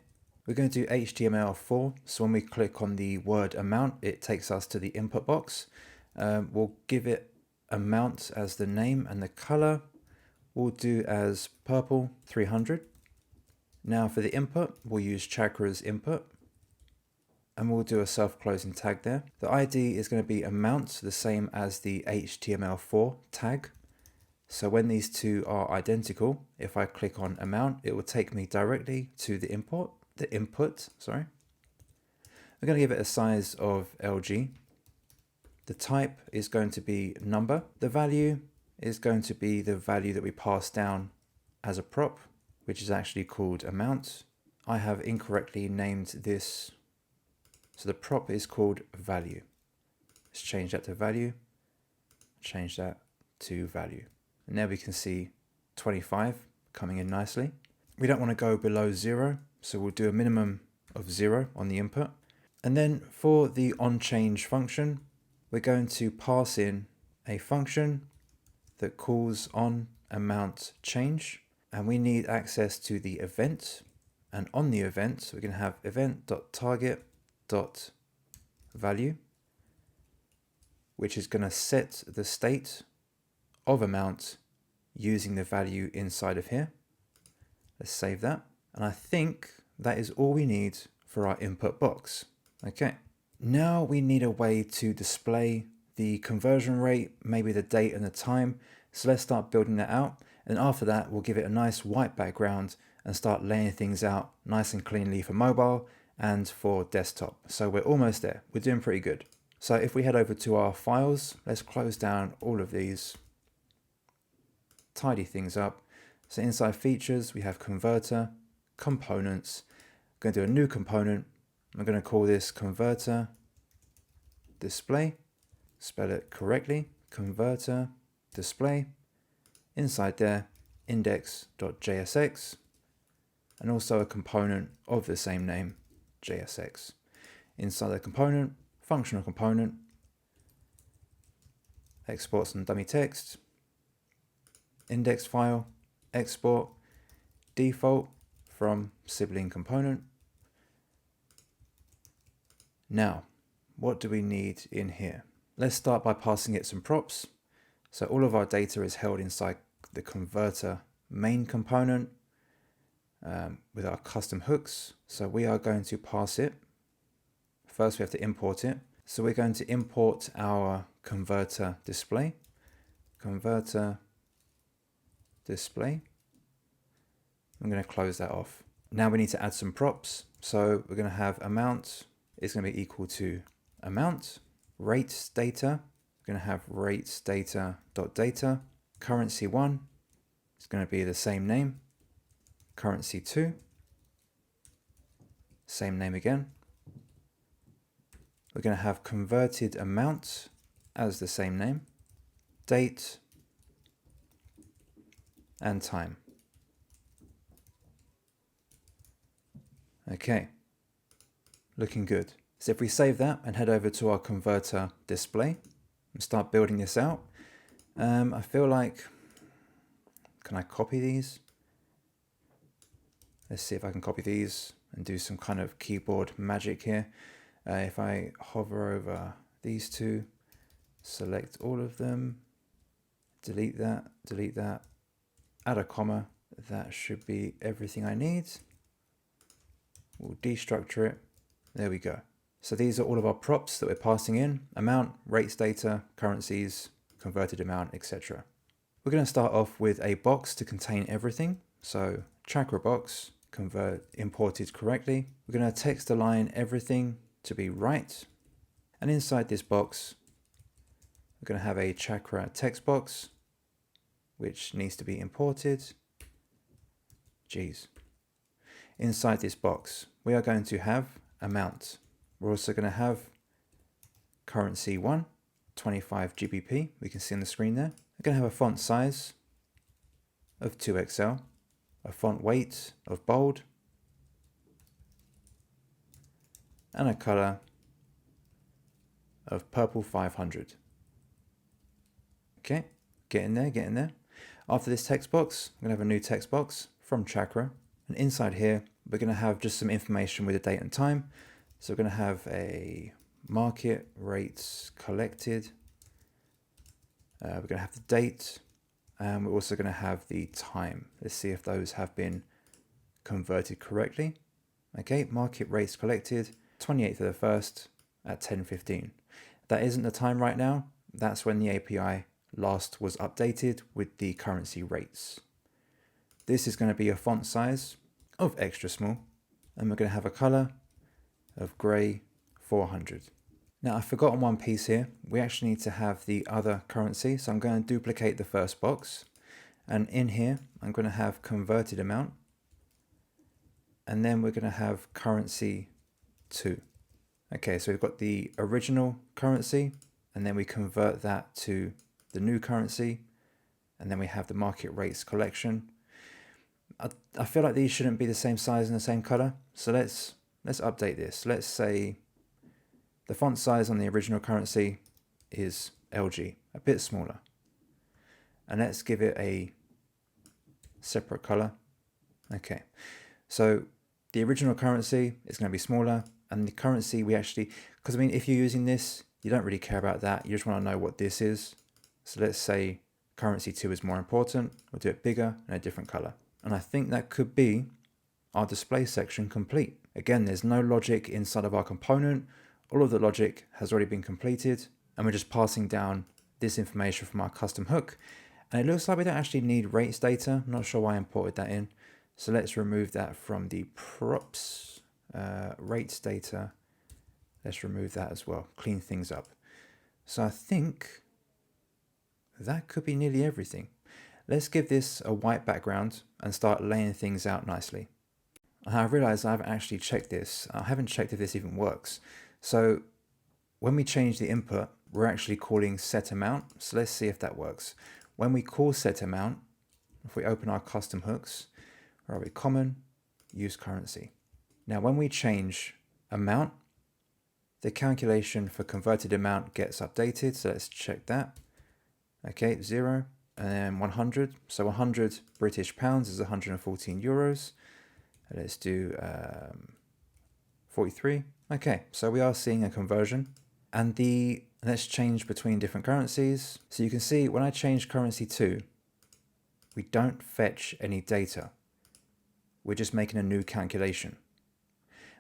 we're going to do HTML4. So when we click on the word amount, it takes us to the input box. We'll give it amount as the name, and the color we'll do as purple 300. Now for the input, we'll use chakra's input, and we'll do a self-closing tag there. The ID is going to be amount, the same as the HTML4 tag. So when these two are identical, if I click on amount, it will take me directly to the input. Sorry. We're going to give it a size of LG. The type is going to be number. The value is going to be the value that we pass down as a prop, which is actually called amount. I have incorrectly named this. So the prop is called value. Let's change that to value. Change that to value. And there we can see 25 coming in nicely. We don't want to go below 0, so we'll do a minimum of 0 on the input. And then for the onChange function, we're going to pass in a function that calls on amount change, and we need access to the event. And on the event, we're going to have event.target.value, which is going to set the state of amount using the value inside of here. Let's save that. And I think that is all we need for our input box. Okay. Now we need a way to display the conversion rate, maybe the date and the time. So let's start building that out. And after that, we'll give it a nice white background and start laying things out nice and cleanly for mobile and for desktop. So we're almost there. We're doing pretty good. So if we head over to our files, let's close down all of these, tidy things up. So inside features, we have converter, components. I'm going to do a new component. I'm going to call this converter display. Spell it correctly. Converter display. Inside there, index.jsx, and also a component of the same name, JSX. Inside the component, functional component, export some dummy text, index file, export, default from sibling component. Now, what do we need in here? Let's start by passing it some props. So all of our data is held inside the converter main component with our custom hooks. So we are going to pass it. First, we have to import it. So we're going to import our converter display. Converter display. I'm going to close that off. Now we need to add some props. So we're going to have amount is going to be equal to amount. Rates data. We're going to have rates data.data. Currency 1 is going to be the same name. Currency 2, same name again. We're going to have converted amount as the same name. Date and time. Okay, looking good. So if we save that and head over to our converter display and start building this out, I feel like, can I copy these? Let's see if I can copy these and do some kind of keyboard magic here. If I hover over these two, select all of them, delete that, add a comma, that should be everything I need. We'll destructure it. There we go. So these are all of our props that we're passing in: amount, rates data, currencies, converted amount, etc. We're going to start off with a box to contain everything. So chakra box, convert imported correctly. We're going to text align everything to be right. And inside this box, we're going to have a chakra text box, which needs to be imported. Geez. Inside this box, we are going to have amount. We're also going to have currency 1, 25 GBP. We can see on the screen there. We're going to have a font size of 2XL, a font weight of bold, and a color of purple 500. Okay, getting there. After this text box, I'm going to have a new text box from Chakra. And inside here, we're going to have just some information with the date and time. So we're going to have a market rates collected. We're going to have the date. And we're also going to have the time. Let's see if those have been converted correctly. Okay, market rates collected, 28th of the 1st at 10:15. That isn't the time right now. That's when the API last was updated with the currency rates. This is going to be a font size of extra small, and we're going to have a color of gray 400. Now I've forgotten one piece here. We actually need to have the other currency, so I'm going to duplicate the first box, and in here I'm going to have converted amount, and then we're going to have currency 2. Okay, so we've got the original currency, and then we convert that to the new currency, and then we have the market rates collection. I feel like these shouldn't be the same size and the same color, so let's update this. Let's say the font size on the original currency is LG, a bit smaller, and let's give it a separate color. Okay, so the original currency is going to be smaller, and the currency we actually, because I mean, if you're using this, you don't really care about that. You just want to know what this is. So let's say currency 2 is more important. We'll do it bigger and a different color. And I think that could be our display section complete. Again, there's no logic inside of our component. All of the logic has already been completed, and we're just passing down this information from our custom hook. And it looks like we don't actually need rates data. I'm not sure why I imported that in. So let's remove that from the props, rates data. Let's remove that as well, clean things up. So I think that could be nearly everything. Let's give this a white background and start laying things out nicely. I realized I haven't actually checked this. I haven't checked if this even works. So when we change the input, we're actually calling set amount. So let's see if that works. When we call set amount, if we open our custom hooks, where are we? Common, use currency. Now, when we change amount, the calculation for converted amount gets updated. So let's check that. Okay, 0 and then 100. So 100 British pounds is 114 euros. Let's do 43. Okay, so we are seeing a conversion. And let's change between different currencies. So you can see when I change currency 2, we don't fetch any data. We're just making a new calculation.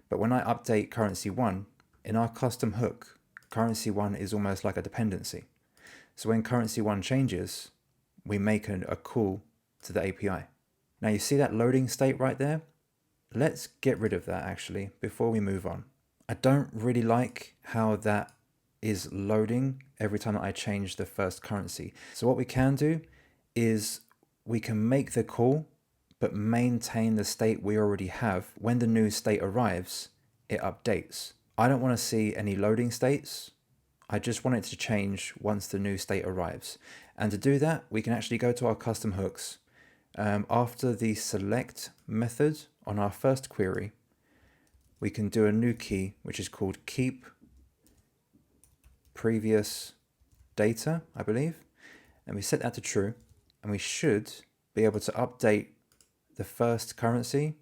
But when I update currency 1, in our custom hook, currency 1 is almost like a dependency. So when currency 1 changes, we make a call to the API. Now you see that loading state right there? Let's get rid of that actually before we move on. I don't really like how that is loading every time that I change the first currency. So what we can do is we can make the call but maintain the state we already have. When the new state arrives, it updates. I don't want to see any loading states. I just want it to change once the new state arrives. And to do that, we can actually go to our custom hooks. After the select method on our first query, we can do a new key, which is called keep previous data, I believe. And we set that to true. And we should be able to update the first currency,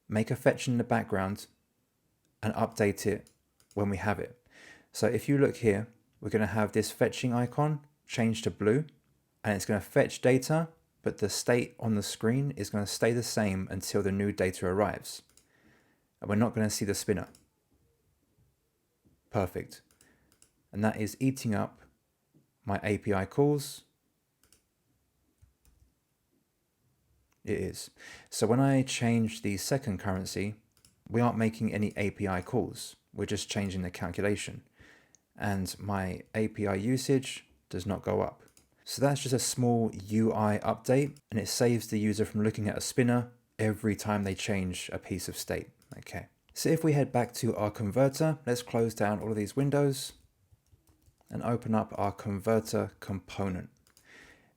make a fetch in the background, and update it when we have it. So if you look here, we're going to have this fetching icon change to blue, and it's going to fetch data, but the state on the screen is going to stay the same until the new data arrives. And we're not going to see the spinner. Perfect. And that is eating up my API calls. It is. So when I change the second currency, we aren't making any API calls. We're just changing the calculation. And my API usage does not go up. So that's just a small UI update, and it saves the user from looking at a spinner every time they change a piece of state. Okay. So if we head back to our converter, let's close down all of these windows and open up our converter component.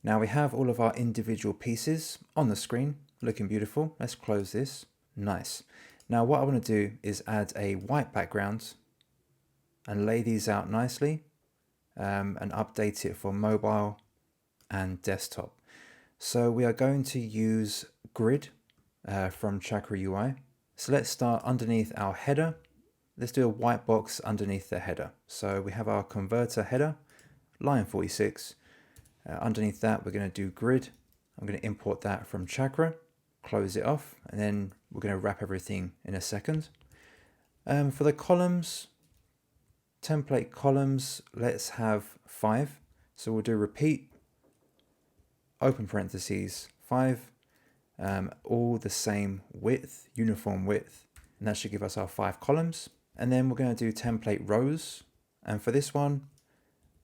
Now we have all of our individual pieces on the screen, looking beautiful. Let's close this. Nice. Now what I want to do is add a white background and lay these out nicely and update it for mobile and desktop. So we are going to use Grid from Chakra UI. So let's start underneath our header. Let's do a white box underneath the header. So we have our converter header, line 46. Underneath that, we're going to do Grid. I'm going to import that from Chakra, close it off, and then we're going to wrap everything in a second. For the columns, template columns, let's have 5. So we'll do repeat, open parentheses, 5, all the same width, uniform width, and that should give us our 5 columns. And then we're going to do template rows. And for this one,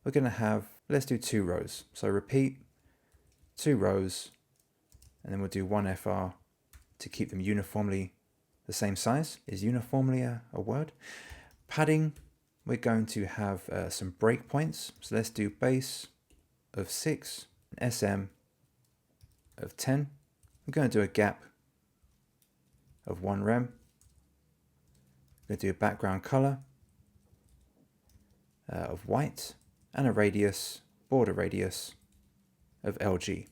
we're going to have, let's do 2 rows. So repeat, 2 rows, and then we'll do 1 FR to keep them uniformly the same size. Is uniformly a word? Padding, we're going to have some breakpoints. So let's do base of 6, SM of 10. I'm going to do a gap of 1 rem. I'm going to do a background color of white and a radius, border radius of LG.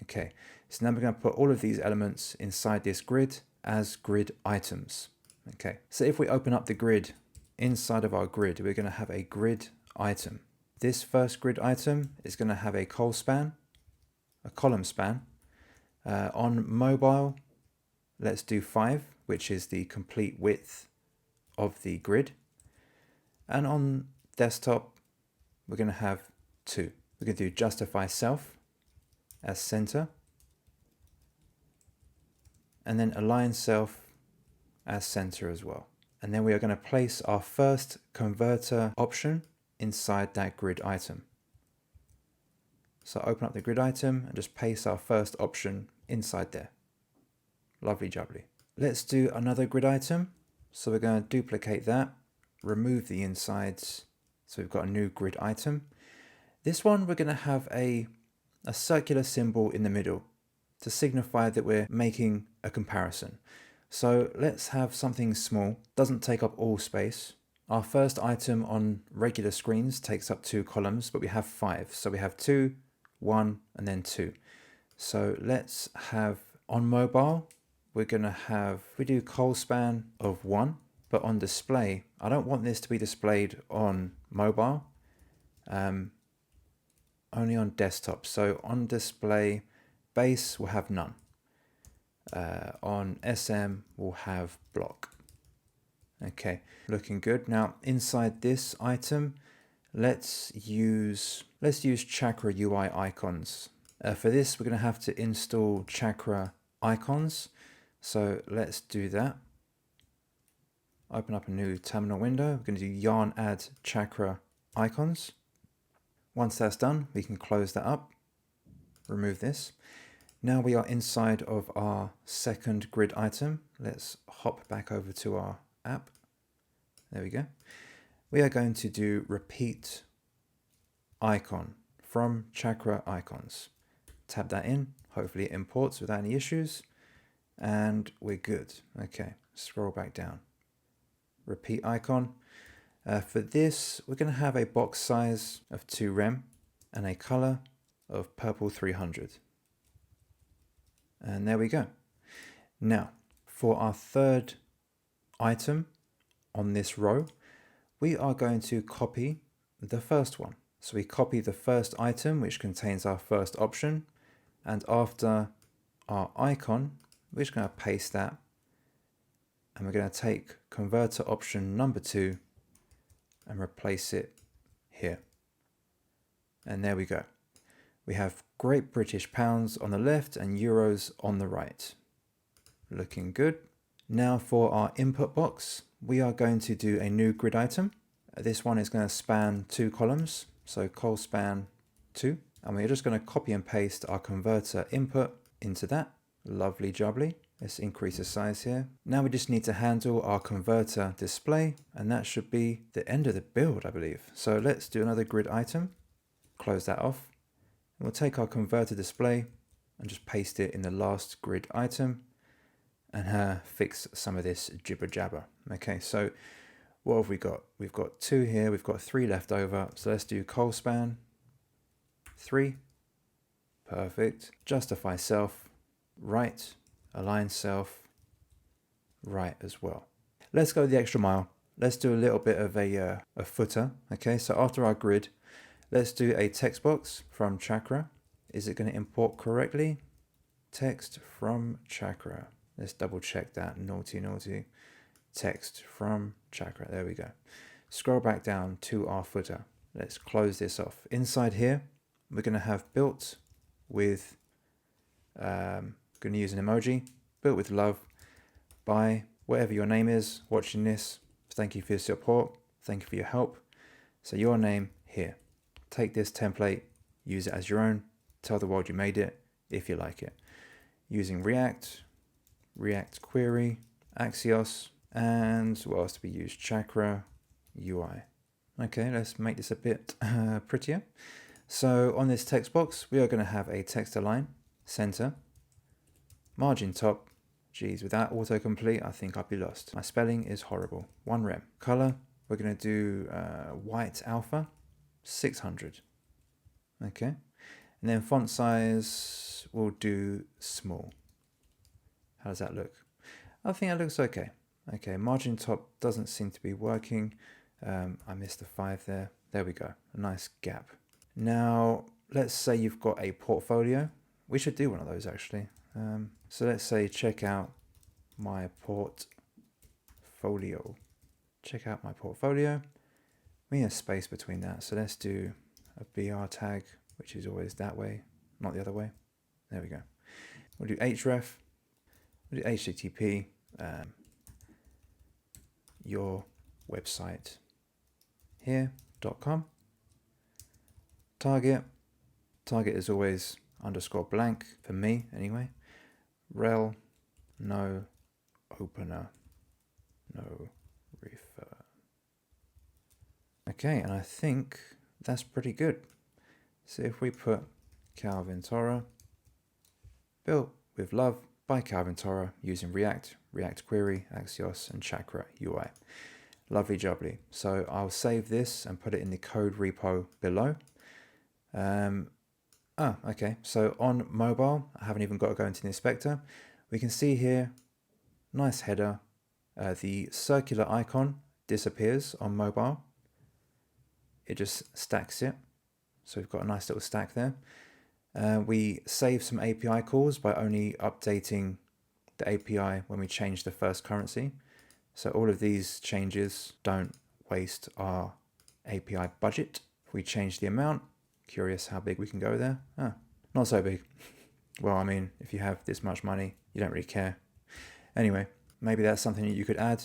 Okay, so now we're going to put all of these elements inside this grid as grid items. Okay, so if we open up the grid, inside of our grid, we're going to have a grid item. This first grid item is going to have a column span. On mobile, let's do 5, which is the complete width of the grid. And on desktop, we're going to have 2. We're going to do justify self as center, and then align self as center as well. And then we are going to place our first converter option inside that grid item. So open up the grid item and just paste our first option inside there. Lovely jubbly. Let's do another grid item. So we're going to duplicate that, remove the insides. So we've got a new grid item. This one, we're going to have a a circular symbol in the middle to signify that we're making a comparison. So let's have something small, doesn't take up all space. Our first item on regular screens takes up 2 columns, but we have 5. So we have 2, 1, and then 2. So let's have on mobile, we're going to have, we do col span of 1, but on display, I don't want this to be displayed on mobile, only on desktop. So on display, base will have none. On SM, we'll have block. Okay, looking good. Now inside this item, let's use Chakra UI icons. For this, we're going to have to install Chakra icons. So let's do that. Open up a new terminal window. We're going to do yarn add Chakra icons. Once that's done, we can close that up, remove this. Now we are inside of our second grid item. Let's hop back over to our app. There we go. We are going to do repeat icon from Chakra icons. Tap that in. Hopefully it imports without any issues. And we're good. Okay, scroll back down. Repeat icon. For this, we're going to have a box size of 2 rem and a color of purple 300. And there we go. Now, for our third item on this row, we are going to copy the first one. So we copy the first item, which contains our first option. And after our icon, we're just going to paste that. And we're going to take converter option number 2 and replace it here. And there we go. We have Great British Pounds on the left and Euros on the right. Looking good. Now for our input box, we are going to do a new grid item. This one is going to span 2 columns. So col span 2. And we're just going to copy and paste our converter input into that. Lovely jubbly. Let's increase the size here. Now we just need to handle our converter display, and that should be the end of the build, I believe. So let's do another grid item, close that off. And we'll take our converter display and just paste it in the last grid item and fix some of this jibber jabber. Okay, so what have we got? We've got 2 here, we've got 3 left over. So let's do col span 3. Perfect. Justify self, right. Align self, right as well. Let's go the extra mile. Let's do a little bit of a footer. Okay, so after our grid, let's do a text box from Chakra. Is it going to import correctly? Text from Chakra. Let's double check that. Naughty. Text from Chakra. There we go. Scroll back down to our footer. Let's close this off. Inside here, we're going to have built with going to use an emoji, built with love by whatever your name is watching this. Thank you for your support. Thank you for your help. So your name here. Take this template, use it as your own. Tell the world you made it if you like it. Using React, React query, Axios, and what else do we use? Chakra UI. Okay, let's make this a bit prettier. So on this text box, we are going to have a text align, center, margin top. Geez, without autocomplete, I think I'd be lost. My spelling is horrible. 1 rem. Color, we're going to do white alpha, 600. Okay. And then font size, we'll do small. How does that look? I think it looks okay. Okay, margin top doesn't seem to be working. I missed a 5 there. There we go. A nice gap. Now, let's say you've got a portfolio. We should do one of those actually. So let's say check out my portfolio. Check out my portfolio. We need a space between that. So let's do a BR tag, which is always that way, not the other way. There we go. We'll do href. We'll do HTTP. Your website here.com. Target is always _blank for me anyway. Rel, no opener, no refer. Okay, and I think that's pretty good. So if we put Calvin Torah, built with love by Calvin Torah using React, React Query, Axios, and Chakra UI. Lovely jubbly. So I'll save this and put it in the code repo below. Okay. So on mobile, I haven't even got to go into the inspector. We can see here, nice header. The circular icon disappears on mobile. It just stacks it. So we've got a nice little stack there. We save some API calls by only updating the API when we change the first currency. So all of these changes don't waste our API budget. If we change the amount, curious how big we can go there. Not so big. Well, I mean, if you have this much money, you don't really care. Anyway, maybe that's something that you could add.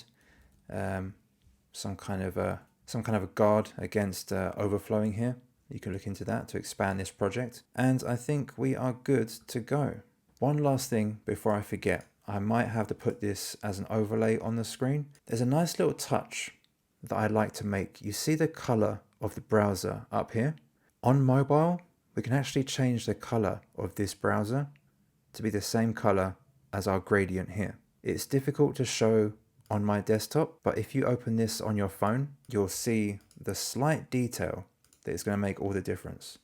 Some kind of a guard against overflowing here. You can look into that to expand this project. And I think we are good to go. One last thing before I forget. I might have to put this as an overlay on the screen. There's a nice little touch that I'd like to make. You see the color of the browser up here? On mobile, we can actually change the color of this browser to be the same color as our gradient here. It's difficult to show on my desktop, but if you open this on your phone, you'll see the slight detail that is going to make all the difference.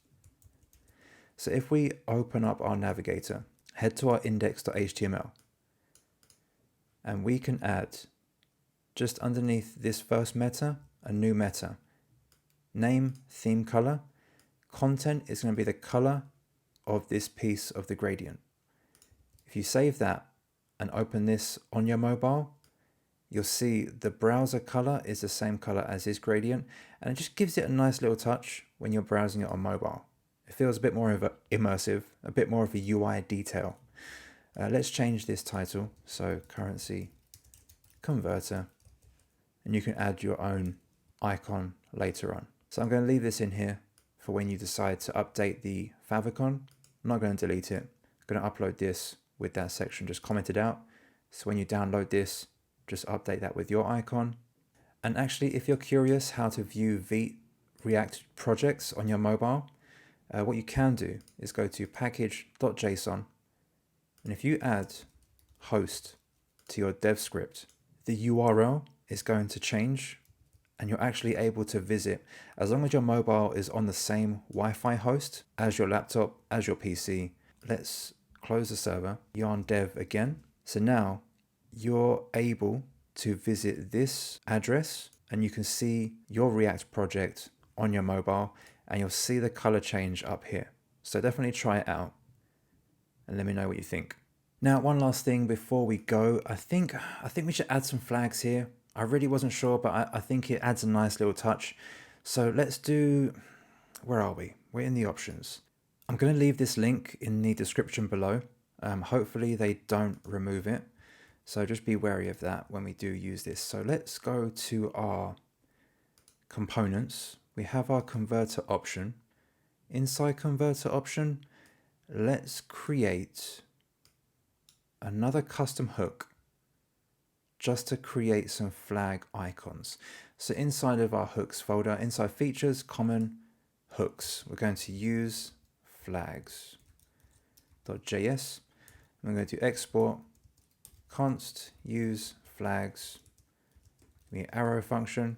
So if we open up our navigator, head to our index.html, and we can add, just underneath this first meta, a new meta. Name, theme color. Content is going to be the color of this piece of the gradient. If you save that and open this on your mobile, you'll see the browser color is the same color as this gradient, and it just gives it a nice little touch when you're browsing it on mobile. It feels a bit more of immersive, a bit more of a UI detail. Let's change this title. So currency converter, and you can add your own icon later on. So I'm going to leave this in here for when you decide to update the favicon. I'm not going to delete it. I'm going to upload this with that section just commented out. So when you download this, just update that with your icon. And actually, if you're curious how to view Vite React projects on your mobile, what you can do is go to package.json. And if you add host to your dev script, the URL is going to change and you're actually able to visit as long as your mobile is on the same Wi-Fi host as your laptop, as your PC. Let's close the server, yarn dev again. So now you're able to visit this address and you can see your React project on your mobile and you'll see the color change up here. So definitely try it out and let me know what you think. Now, one last thing before we go, I think we should add some flags here. I really wasn't sure, but I think it adds a nice little touch. So let's do, where are we? We're in the options. I'm going to leave this link in the description below. Hopefully they don't remove it. So just be wary of that when we do use this. So let's go to our components. We have our converter option. Inside converter option, let's create another custom hook just to create some flag icons. So inside of our hooks folder, inside features, common, hooks, we're going to use flags.js. I'm going to export const use flags, the arrow function,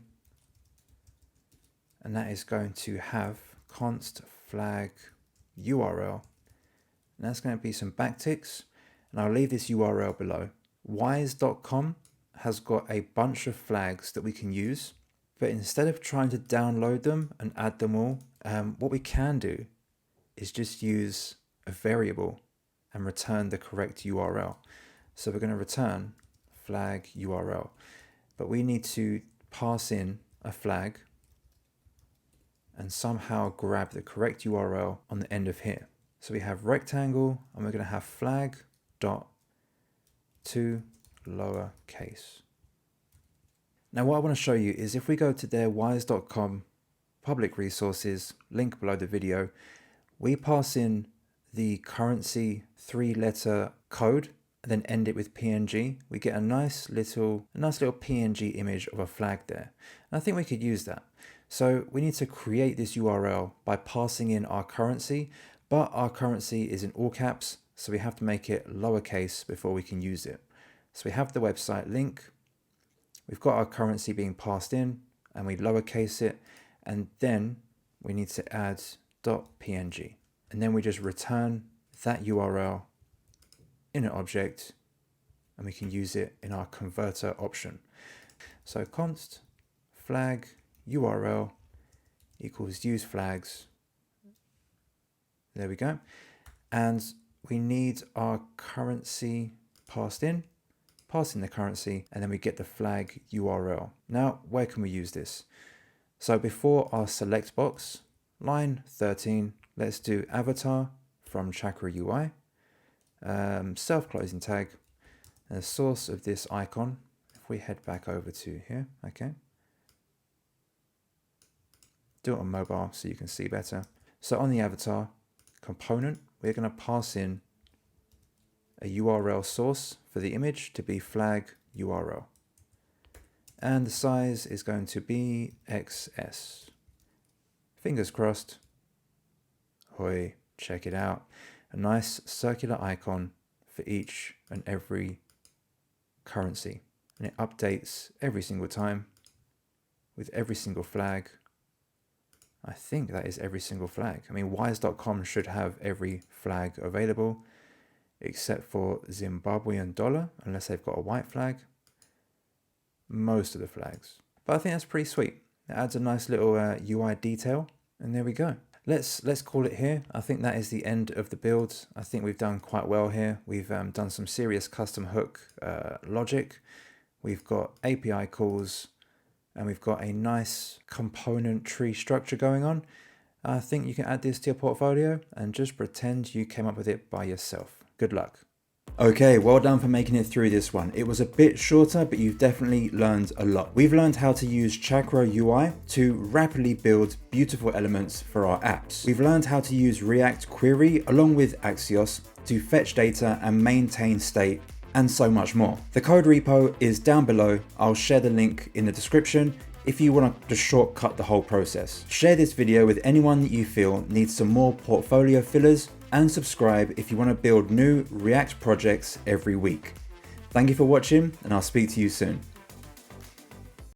and that is going to have const flag URL, and that's going to be some backticks, and I'll leave this URL below. Wise.com has got a bunch of flags that we can use, but instead of trying to download them and add them all, what we can do is just use a variable and return the correct URL. So we're going to return flag URL, but we need to pass in a flag and somehow grab the correct URL on the end of here. So we have rectangle and we're going to have flag dot to lowercase. Now what I want to show you is if we go to their wise.com public resources, link below the video, we pass in the currency 3-letter code and then end it with PNG, we get a nice little PNG image of a flag there. And I think we could use that. So we need to create this URL by passing in our currency, but our currency is in all caps, so we have to make it lowercase before we can use it. So we have the website link, we've got our currency being passed in, and we lowercase it, and then we need to add .png, and then we just return that URL in an object, and we can use it in our converter option. So const flag URL equals use flags. There we go. And we need our currency passed in, pass in the currency, and then we get the flag URL. Now, where can we use this? So before our select box, line 13, let's do avatar from Chakra UI, self-closing tag, and the source of this icon. If we head back over to here, okay. Do it on mobile so you can see better. So on the avatar component, we're going to pass in a URL source for the image to be flag URL. And the size is going to be XS. Fingers crossed. Hoi, check it out. A nice circular icon for each and every currency. And it updates every single time with every single flag. I think that is every single flag. I mean, wise.com should have every flag available except for Zimbabwean dollar, unless they've got a white flag. Most of the flags. But I think that's pretty sweet. It adds a nice little UI detail, and there we go. Let's call it here. I think that is the end of the build. I think we've done quite well here. We've done some serious custom hook logic. We've got API calls, and we've got a nice component tree structure going on. I think you can add this to your portfolio and just pretend you came up with it by yourself. Good luck. Okay, well done for making it through this one. It was a bit shorter, but you've definitely learned a lot. We've learned how to use Chakra UI to rapidly build beautiful elements for our apps. We've learned how to use React Query along with Axios to fetch data and maintain state, and so much more. The code repo is down below. I'll share the link in the description if you want to just shortcut the whole process. Share this video with anyone that you feel needs some more portfolio fillers, and subscribe if you want to build new React projects every week. Thank you for watching, and I'll speak to you soon.